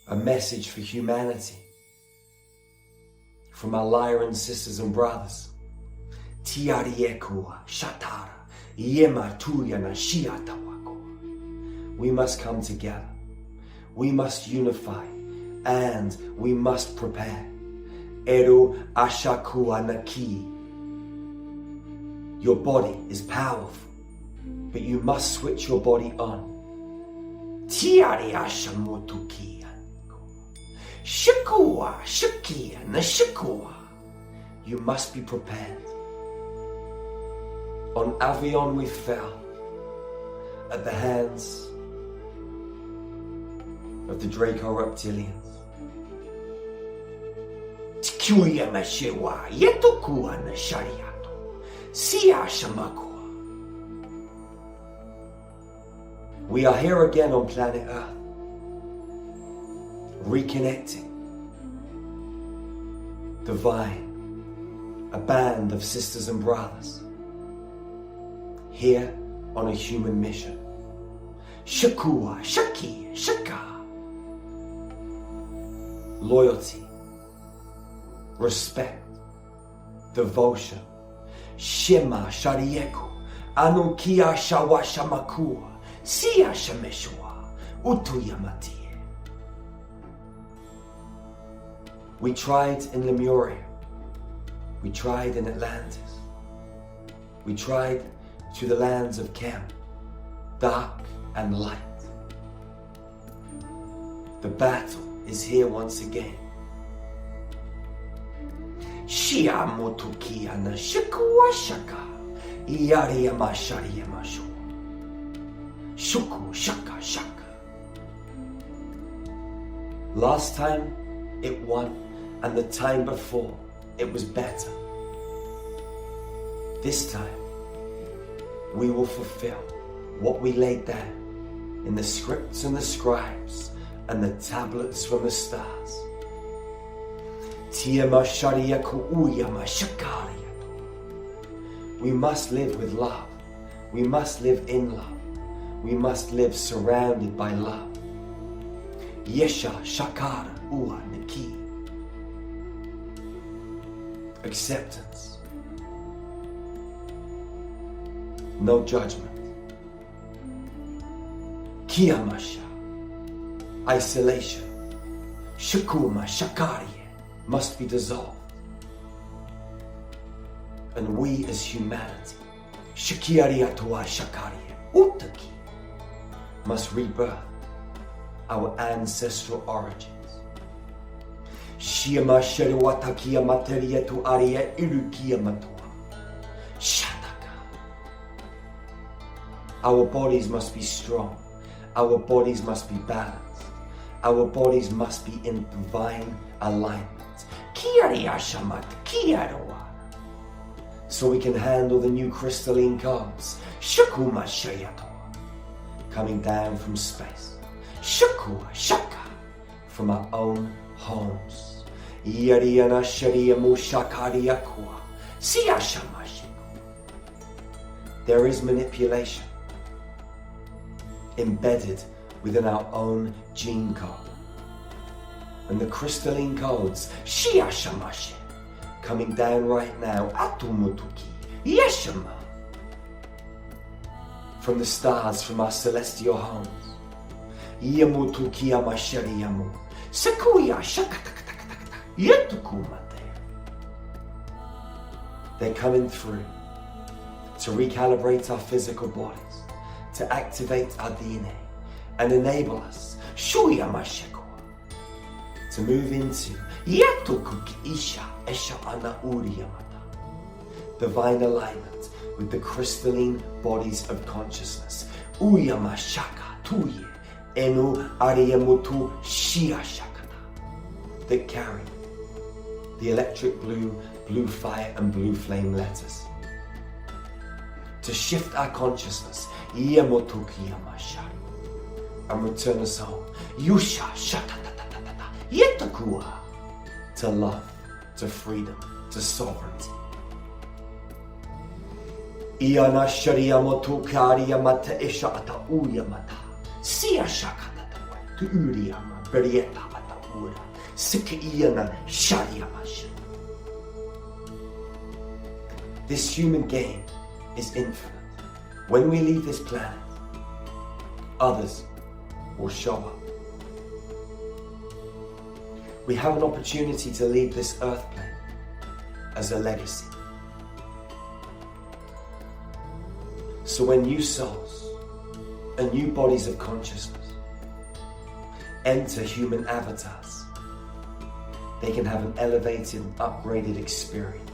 a message for humanity from our Lyrans sisters and brothers. Tiariekua shatara yema tuyana shiatawako. We must come together. We must unify and we must prepare. Eru ashakua naki. Your body is powerful, but you must switch your body on. Tiari ashamutukia. Shikua shikia nashikua. You must be prepared. On Avion we fell at the hands of the Draco reptilians. Tikuya mashewa yetokua na shariato. Siya shamakua. We are here again on planet Earth, reconnecting, divine, a band of sisters and brothers, here on a human mission. Shakua, Shaki, Shaka. Loyalty, respect, devotion. Shema Sharieku, Anukia Shawashamakua, Siya Shameshua, Utuyamatie. We tried in Lemuria. We tried in Atlantis. We tried to the lands of Chem, dark and light. The battle is here once again. Shia motukia na shikuwa shaka, iyari yamashari yamashu. Shuku shaka shaka. Last time it won, and the time before it was better. This time we will fulfill what we laid down in the scripts and the scribes and the tablets from the stars. We must live with love. We must live in love. We must live surrounded by love. Yesha Shakara Ua Niki. Acceptance. No judgment. Kiyamasha. Isolation. Shakuma Shakariye must be dissolved. And we as humanity, Shakiariatua Shakariye Utaki, must rebirth our ancestral origins. Shiama Sheriwatakia Materia tu Aria Irukia Matua. Shataka. Our bodies must be strong. Our bodies must be balanced. Our bodies must be in divine alignment. So we can handle the new crystalline codes. Shakuma Shayato. Coming down from space. Shakua Shaka. From our own homes. Yariana Sharia Mushakariakua. Siyashamashiku. There is manipulation embedded within our own gene code. And the crystalline codes, Shiyashamashi, coming down right now, Atumutuki, Yeshama, from the stars from our celestial homes. Yamutuki Amashari Yamu, Sakuya Shakatakataka, Yetukumate. They're coming through to recalibrate our physical bodies, to activate our DNA and enable us, Shuyamashiko, to move into Yatukuki Isha Esha Ana Uriyamata, divine alignment with the crystalline bodies of consciousness. Uyamashaka Tuye Enu Ariyamutu Shirashakata, that carry the electric blue, blue fire and blue flame letters. To shift our consciousness, Yamotuki Yamashari, and return us home. Yusha Shatatatata Yetakua, to love, to freedom, to sovereignty. Iana Sharia Motukari Yamata Isha Ata Uyamata, Sia Shakata to Uriyama Berieta Ataura, Sikiana Shadiamash. This human game is infinite. When we leave this planet, others will show up. We have an opportunity to leave this earth plane as a legacy. So when new souls and new bodies of consciousness enter human avatars, they can have an elevated, upgraded experience.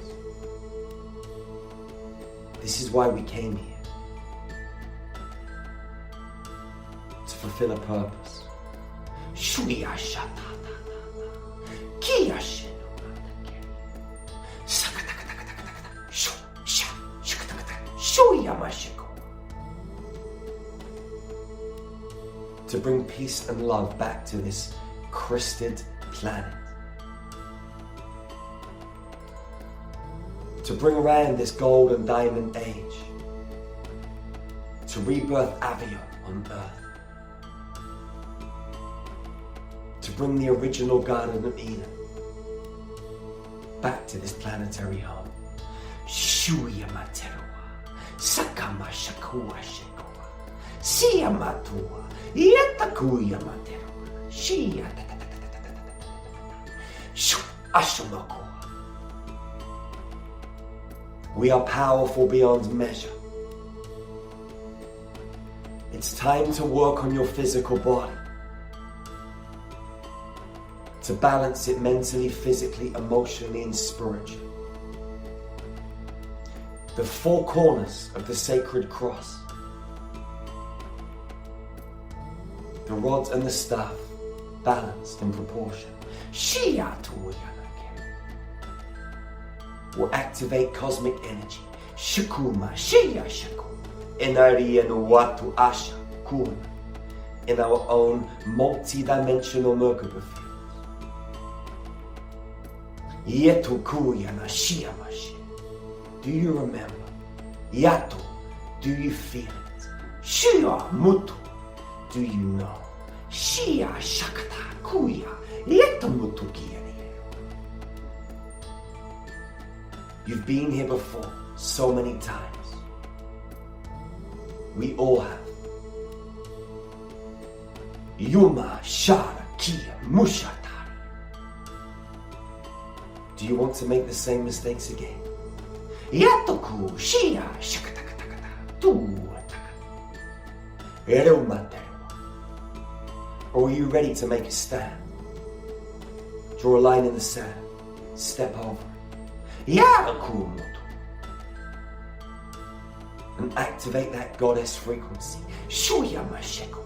This is why we came here. To fulfill a purpose. To bring peace and love back to this crysted planet. To bring around this gold and diamond age. To rebirth Avio on Earth. To bring the original Garden of Eden back to this planetary home. Shuya Materoa, Sakama Shakua Shekoa, Sia Matua, Yatakuya Materoa, Shia Ashumakoa. We are powerful beyond measure. It's time to work on your physical body. To balance it mentally, physically, emotionally, and spiritually. The four corners of the sacred cross. The rod and the staff balanced in proportion. Will activate cosmic energy. Shukuma, Shia Shaku. Inari and Watu Asha, Kuna. In our own multidimensional Merkaba field. Yetu Kuyana Shiamashi. Do you remember? Yato, do you feel it? Shia Mutu, do you know? Shia Shakata Kuya, Yeto Mutu Kiani. You've been here before so many times. We all have. Yuma Shara Kia Mushatari. Do you want to make the same mistakes again? Yatoku Shia Shakatakatakata Tuataka. Erumaterwa. Or are you ready to make a stand? Draw a line in the sand. Step over it. Yarakumoto. And activate that goddess frequency. Shuyamasheko.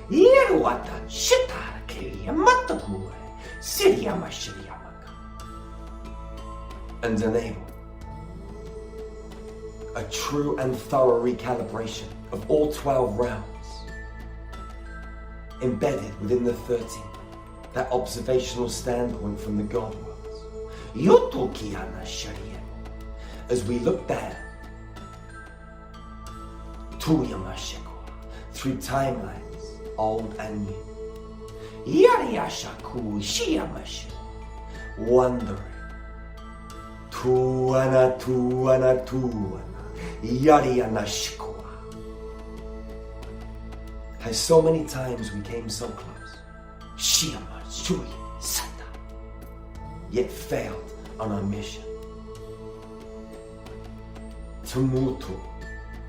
Yeruata Shitara Kiria Mataku. Siriyamashiriyamaka. And enable a true and thorough recalibration of all 12 realms, embedded within the 13, that observational standpoint from the God worlds. Yotokiana Shariemo, as we look down, Tuyamasheko, through timelines, old and new. Yariashaku Shiamashu, wondering. Tuana, tuana, tuana, yariana shikoa. Has so many times we came so close, Shiama, Shui, Sata, yet failed on our mission. Tumutu,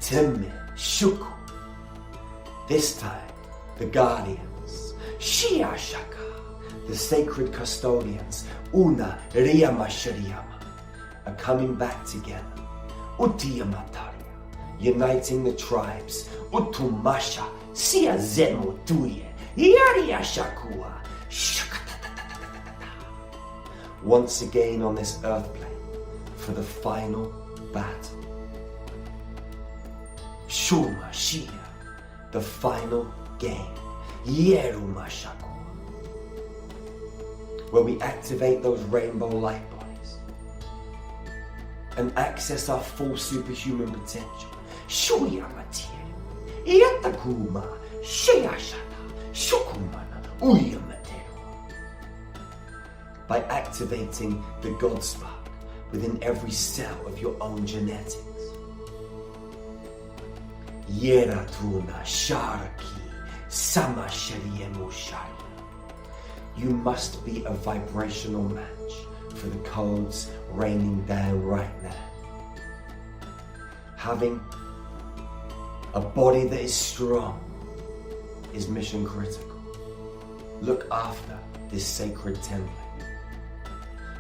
Temme, Shuku. This time, the guardians, Shiashaka, the sacred custodians, Una, Riyama, Shariyama. Are coming back together. Utiyamataria, uniting the tribes. Utumasha, Sia Zemo Tuye, Yaria Shakua, once again on this earth plane for the final battle. Shuma Shia, the final game. Yeruma Shakua, where we activate those rainbow light bodies and access our full superhuman potential. Shuya material. Yatakuma, Sheyashata, Shukumana, Uyamate. by activating the God spark within every cell of your own genetics. Yera tuna sharaki sama shariemu shari. You must be a vibrational match for the codes raining down right now. Having a body that is strong is mission critical. Look after this sacred template,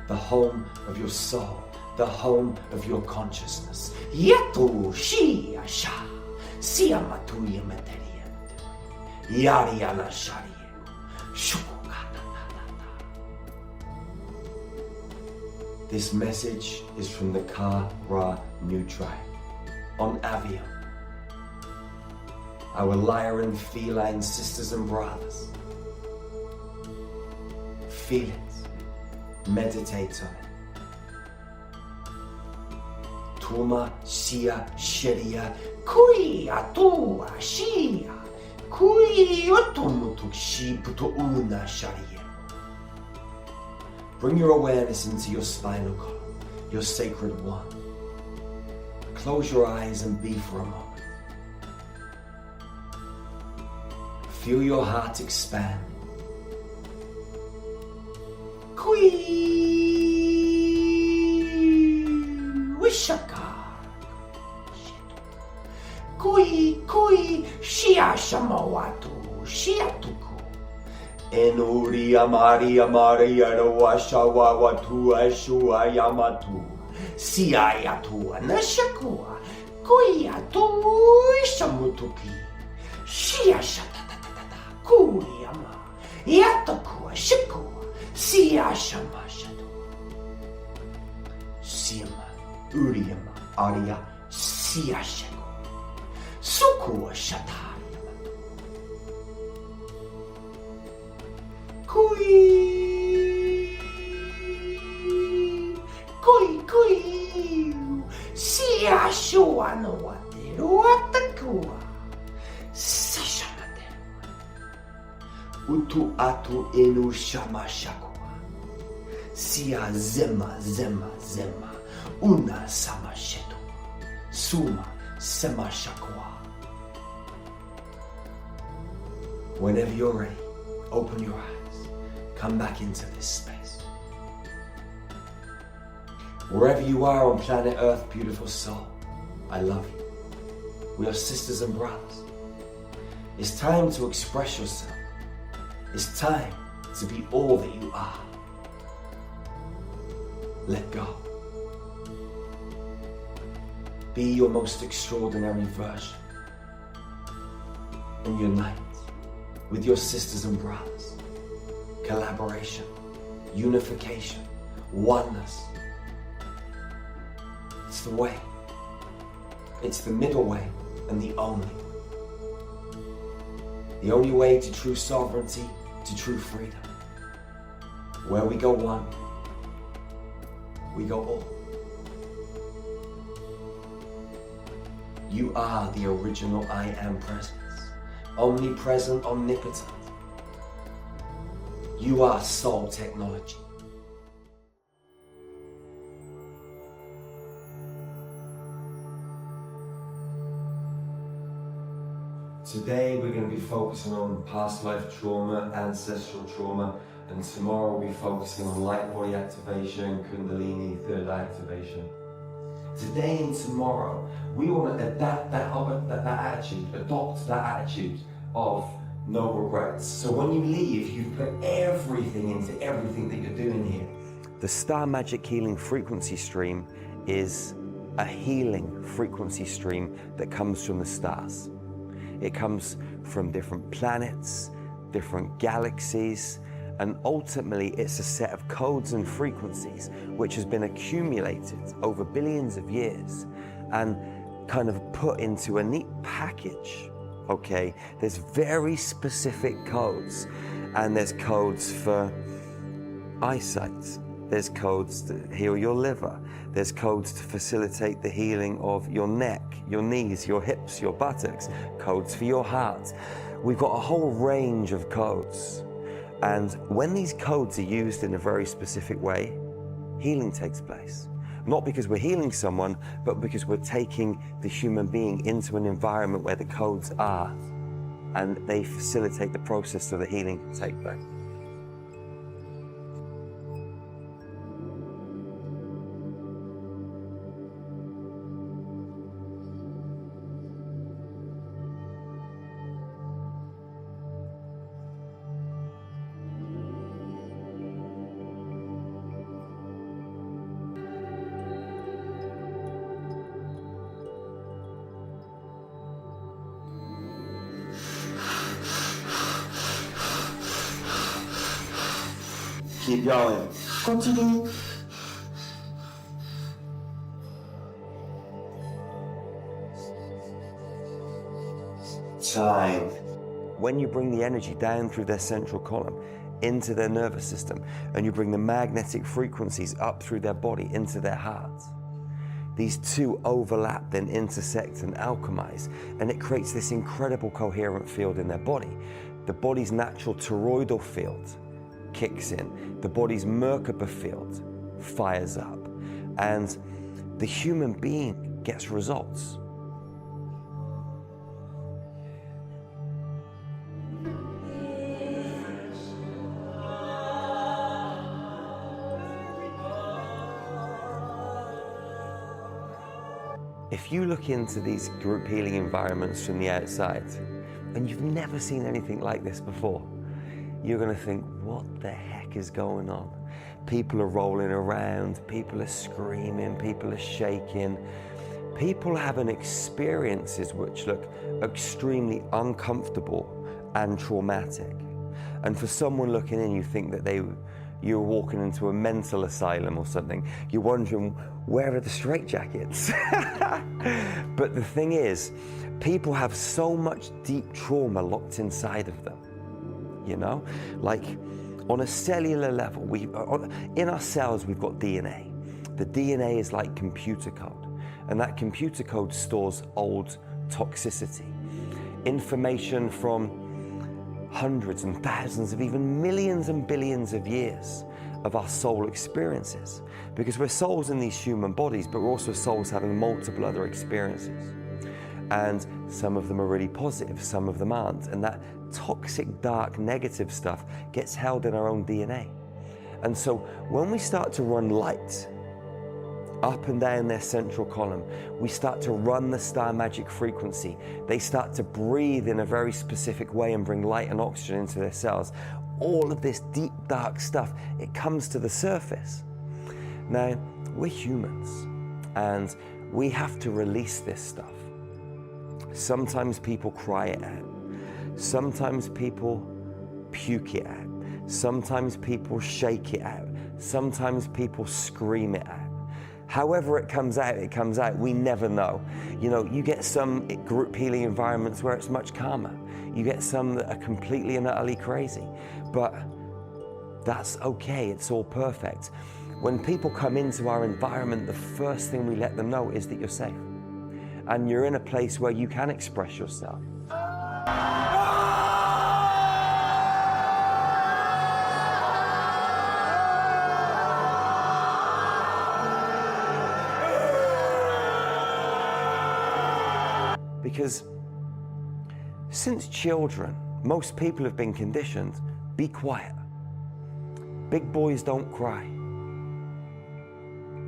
the home of your soul, the home of your consciousness. Yetu shi asha siamatu yemeteriente yariana sharienu shukukata. This message is from the Ka Ra New Tribe on Avion, our Lyran feline sisters and brothers. Feel it, meditate on it. Tuma sia sheria kui atua shia kui otumutuk shi puto una sharia. Bring your awareness into your spinal column, your sacred one. Close your eyes and be for a moment. Feel your heart expand. Kui wishaka. Kui shia shamawatu shiatuku. Enuri amari arawasha wawatu ashua yamatu. Siayatu anashakua. Kui atu shamutuki. Shia shatatata. Kui ama. Yatakua shikua. Siya shamashadu. Siyama, uriyama, arya, siya shaku. Sukuwa shatariyama. Kui. Siya shuano watiru watakua. Sashamate. Utu atu enu shamashaku. Sia zema una samashetu suma samashakwa. Whenever you're ready, open your eyes, come back into this space. Wherever you are on planet Earth, beautiful soul, I love you. We are sisters and brothers. It's time to express yourself. It's time to be all that you are. Let go. Be your most extraordinary version and unite with your sisters and brothers. Collaboration, unification, oneness. It's the way. It's the middle way and the only way. The only way to true sovereignty, to true freedom. Where we go one, we go all. You are the original I Am Presence, omnipresent, omnipotent. You are soul technology. Today we're going to be focusing on past life trauma, ancestral trauma, and tomorrow we'll be focusing on light body activation, Kundalini, third eye activation. Today and tomorrow, we want to adopt that attitude of no regrets. So when you leave, you've put everything into everything that you're doing here. The Star Magic Healing frequency stream is a healing frequency stream that comes from the stars. It comes from different planets, different galaxies, and ultimately it's a set of codes and frequencies which has been accumulated over billions of years and kind of put into a neat package. Okay, there's very specific codes, and there's codes for eyesight, there's codes to heal your liver, there's codes to facilitate the healing of your neck, your knees, your hips, your buttocks, codes for your heart. We've got a whole range of codes. And when these codes are used in a very specific way, healing takes place. Not because we're healing someone, but because we're taking the human being into an environment where the codes are, and they facilitate the process so the healing can take place. Keep going. Continue. Time. When you bring the energy down through their central column into their nervous system, and you bring the magnetic frequencies up through their body into their hearts, these two overlap, then intersect and alchemize, and it creates this incredible coherent field in their body. The body's natural toroidal field kicks in, the body's Merkaba field fires up, and the human being gets results. If you look into these group healing environments from the outside, and you've never seen anything like this before, you're going to think, what the heck is going on? People are rolling around, people are screaming, people are shaking. People having experiences which look extremely uncomfortable and traumatic. And for someone looking in, you think that you're walking into a mental asylum or something. You're wondering, where are the straitjackets? But the thing is, people have so much deep trauma locked inside of them. You know, like on a cellular level, in our cells, we've got DNA. The DNA is like computer code, and that computer code stores old toxicity, information from hundreds and thousands of even millions and billions of years of our soul experiences, because we're souls in these human bodies, but we're also souls having multiple other experiences. And some of them are really positive, some of them aren't. And that toxic, dark, negative stuff gets held in our own DNA. And so when we start to run light up and down their central column, we start to run the star magic frequency. They start to breathe in a very specific way and bring light and oxygen into their cells. All of this deep, dark stuff, it comes to the surface. Now, we're humans, and we have to release this stuff. Sometimes people cry it out. Sometimes people puke it out. Sometimes people shake it out. Sometimes people scream it out. However it comes out, it comes out. We never know. You know, you get some group healing environments where it's much calmer. You get some that are completely and utterly crazy. But that's okay, it's all perfect. When people come into our environment, the first thing we let them know is that you're safe. And you're in a place where you can express yourself. Because since children, most people have been conditioned, be quiet. Big boys don't cry.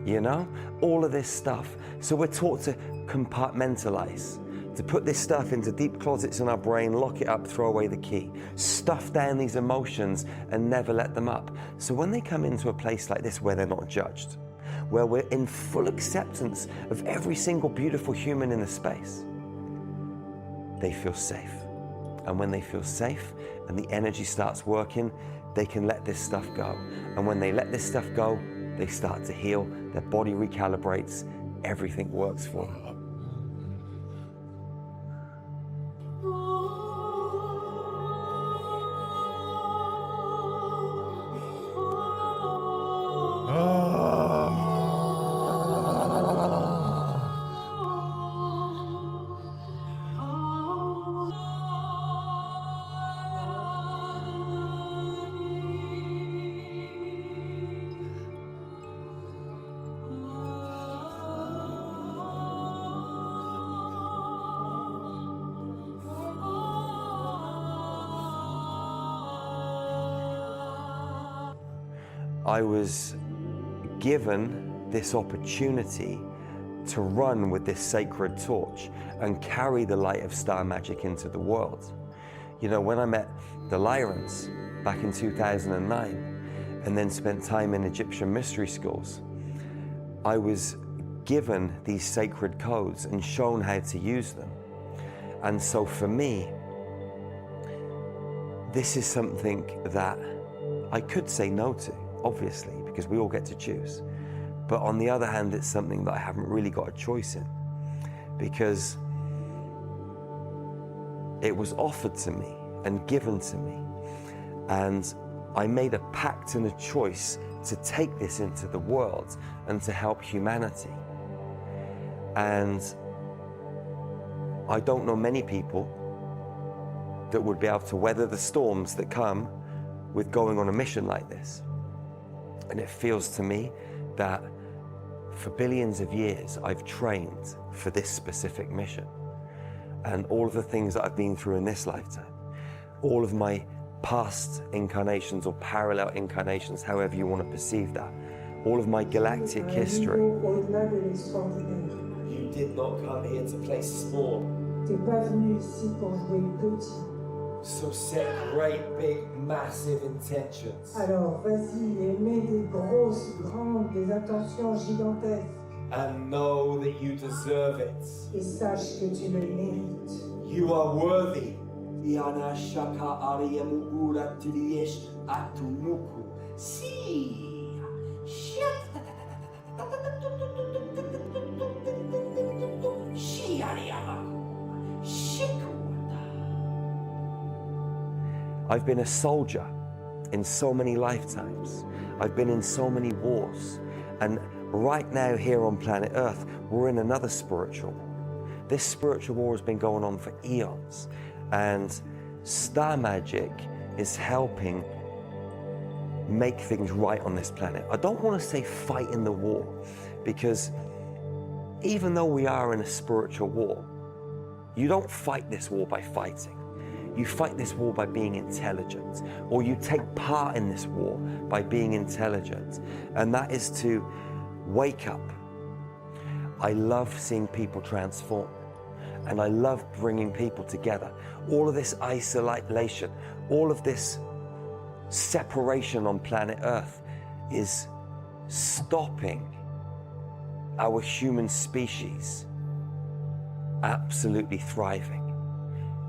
You know, all of this stuff. So we're taught to compartmentalize, to put this stuff into deep closets in our brain, lock it up, throw away the key, stuff down these emotions and never let them up. So when they come into a place like this where they're not judged, where we're in full acceptance of every single beautiful human in the space, they feel safe. And when they feel safe and the energy starts working, they can let this stuff go. And when they let this stuff go, they start to heal, their body recalibrates, everything works for them. I was given this opportunity to run with this sacred torch and carry the light of star magic into the world. You know, when I met the Lyrans back in 2009 and then spent time in Egyptian mystery schools, I was given these sacred codes and shown how to use them. And so for me, this is something that I could say no to, obviously, because we all get to choose. But on the other hand, it's something that I haven't really got a choice in, because it was offered to me and given to me. And I made a pact and a choice to take this into the world and to help humanity. And I don't know many people that would be able to weather the storms that come with going on a mission like this. And it feels to me that for billions of years, I've trained for this specific mission. And all of the things that I've been through in this lifetime, all of my past incarnations or parallel incarnations, however you want to perceive that, all of my galactic history. You did not come here to play small. T'es pas venu ici pour jouer petit. So set great, big, massive intentions. Alors vas-y et mets des grosses, grandes, des intentions gigantesques. And know that you deserve it. Et sache que tu le mérites. You are worthy. Iana shaka ariyamu ura tiliesh atumuku. Si. I've been a soldier in so many lifetimes. I've been in so many wars. And right now here on planet Earth, we're in another spiritual war. This spiritual war has been going on for eons. And star magic is helping make things right on this planet. I don't want to say fight in the war, because even though we are in a spiritual war, you don't fight this war by fighting. You fight this war by being intelligent, or you take part in this war by being intelligent, and that is to wake up. I love seeing people transform, and I love bringing people together. All of this isolation, all of this separation on planet Earth is stopping our human species absolutely thriving.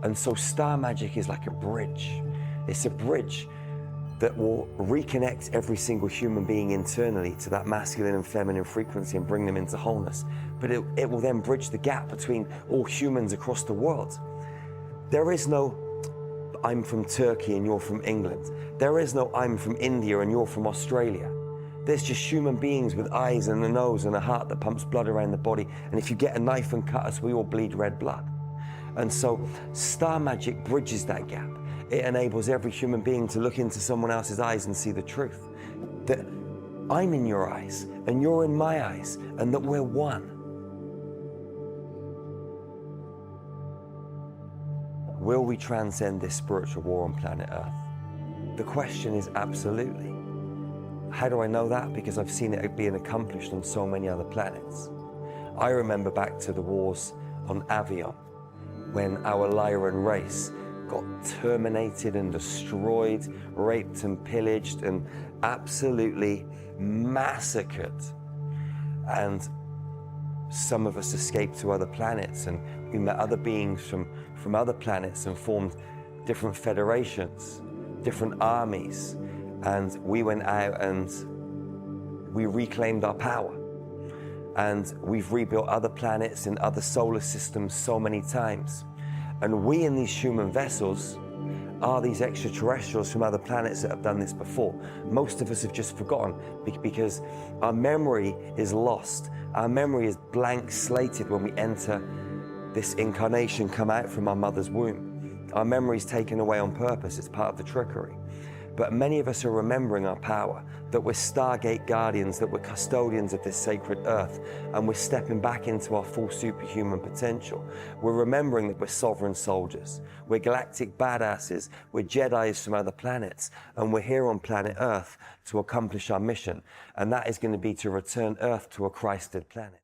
And so star magic is like a bridge. It's a bridge that will reconnect every single human being internally to that masculine and feminine frequency and bring them into wholeness. But it will then bridge the gap between all humans across the world. There is no I'm from Turkey and you're from England. There is no I'm from India and you're from Australia. There's just human beings with eyes and a nose and a heart that pumps blood around the body. And if you get a knife and cut us, we all bleed red blood. And so star magic bridges that gap. It enables every human being to look into someone else's eyes and see the truth. That I'm in your eyes and you're in my eyes, and that we're one. Will we transcend this spiritual war on planet Earth? The question is absolutely. How do I know that? Because I've seen it being accomplished on so many other planets. I remember back to the wars on Avion, when our Lyran race got terminated and destroyed, raped and pillaged and absolutely massacred. And some of us escaped to other planets, and we met other beings from other planets and formed different federations, different armies. And we went out and we reclaimed our power. And we've rebuilt other planets in other solar systems so many times. And we in these human vessels are these extraterrestrials from other planets that have done this before. Most of us have just forgotten because our memory is lost. Our memory is blank slated when we enter this incarnation, come out from our mother's womb. Our memory is taken away on purpose. It's part of the trickery. But many of us are remembering our power, that we're Stargate guardians, that we're custodians of this sacred earth, and we're stepping back into our full superhuman potential. We're remembering that we're sovereign soldiers, we're galactic badasses, we're Jedis from other planets, and we're here on planet Earth to accomplish our mission, and that is going to be to return Earth to a Christed planet.